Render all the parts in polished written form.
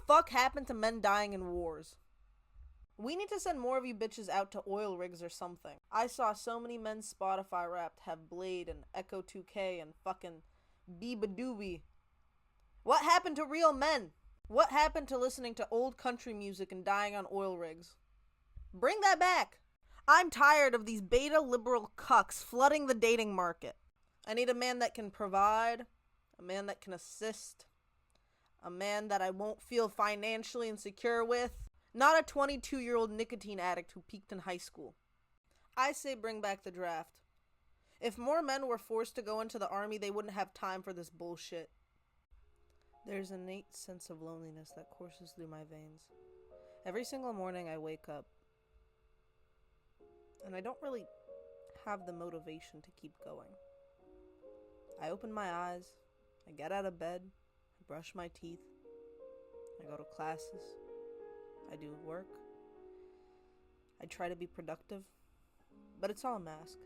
fuck happened to men dying in wars? We need to send more of you bitches out to oil rigs or something. I saw so many men Spotify Wrapped have Blade and Echo 2K and fucking Beeba Doobie. What happened to real men? What happened to listening to old country music and dying on oil rigs? Bring that back! I'm tired of these beta liberal cucks flooding the dating market. I need a man that can provide, a man that can assist, a man that I won't feel financially insecure with, not a 22-year-old nicotine addict who peaked in high school. I say bring back the draft. If more men were forced to go into the army, they wouldn't have time for this bullshit. There's an innate sense of loneliness that courses through my veins. Every single morning I wake up, and I don't really have the motivation to keep going. I open my eyes, I get out of bed, I brush my teeth, I go to classes, I do work, I try to be productive, but it's all a mask.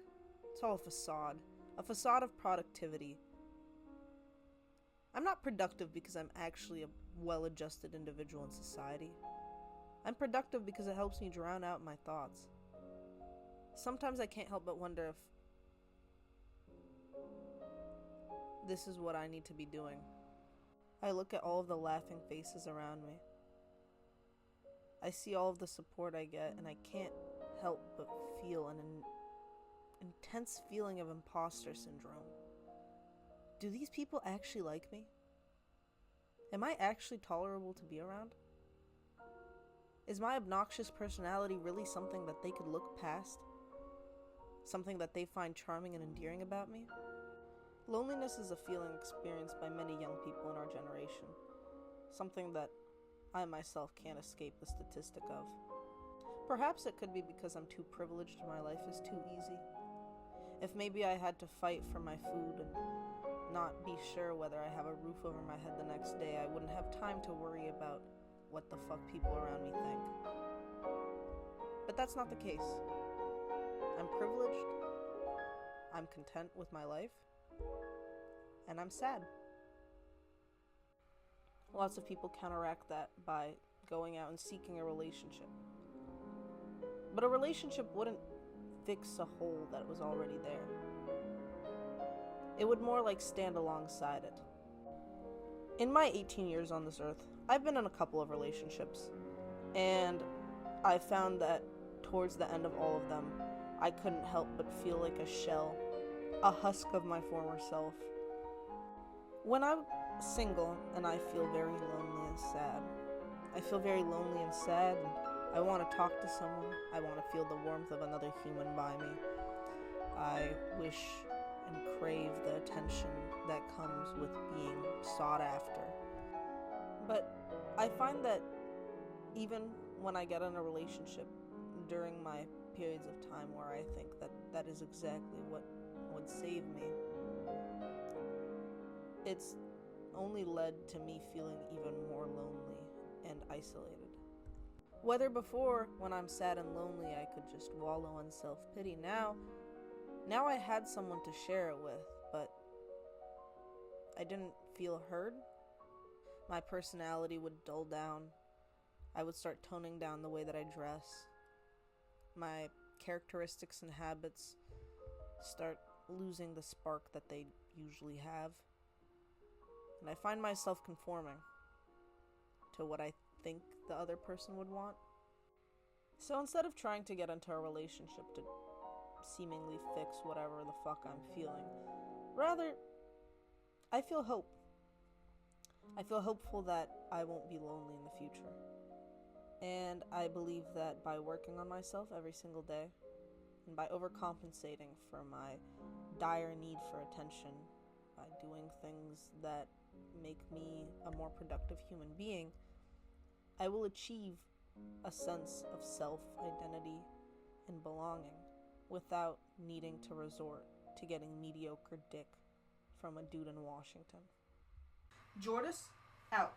It's all a facade of productivity. I'm not productive because I'm actually a well-adjusted individual in society. I'm productive because it helps me drown out my thoughts. Sometimes I can't help but wonder if this is what I need to be doing. I look at all of the laughing faces around me. I see all of the support I get, and I can't help but feel an intense feeling of imposter syndrome. Do these people actually like me? Am I actually tolerable to be around? Is my obnoxious personality really something that they could look past? Something that they find charming and endearing about me? Loneliness is a feeling experienced by many young people in our generation. Something that I myself can't escape the statistic of. Perhaps it could be because I'm too privileged and my life is too easy. If maybe I had to fight for my food and not be sure whether I have a roof over my head the next day, I wouldn't have time to worry about what the fuck people around me think. But that's not the case. I'm privileged, I'm content with my life, and I'm sad. Lots of people counteract that by going out and seeking a relationship. But a relationship wouldn't fix a hole that was already there. It would more like stand alongside it. In my 18 years on this earth, I've been in a couple of relationships, and I found that towards the end of all of them, I couldn't help but feel like a shell, a husk of my former self. When I'm single and I feel very lonely and sad, I feel very lonely and sad, and I want to talk to someone. I want to feel the warmth of another human by me. I wish and crave the attention that comes with being sought after. But I find that even when I get in a relationship, during my periods of time where I think that that is exactly what would save me, it's only led to me feeling even more lonely and isolated. Whether before, when I'm sad and lonely, I could just wallow in self-pity, now I had someone to share it with, but I didn't feel heard. My personality would dull down. I would start toning down the way that I dress. My characteristics and habits start losing the spark that they usually have. And I find myself conforming to what I think the other person would want. So instead of trying to get into a relationship to seemingly fix whatever the fuck I'm feeling, rather, I feel hope. I feel hopeful that I won't be lonely in the future. And I believe that by working on myself every single day, and by overcompensating for my dire need for attention, by doing things that make me a more productive human being, I will achieve a sense of self-identity and belonging without needing to resort to getting mediocre dick from a dude in Washington. Jordis, out.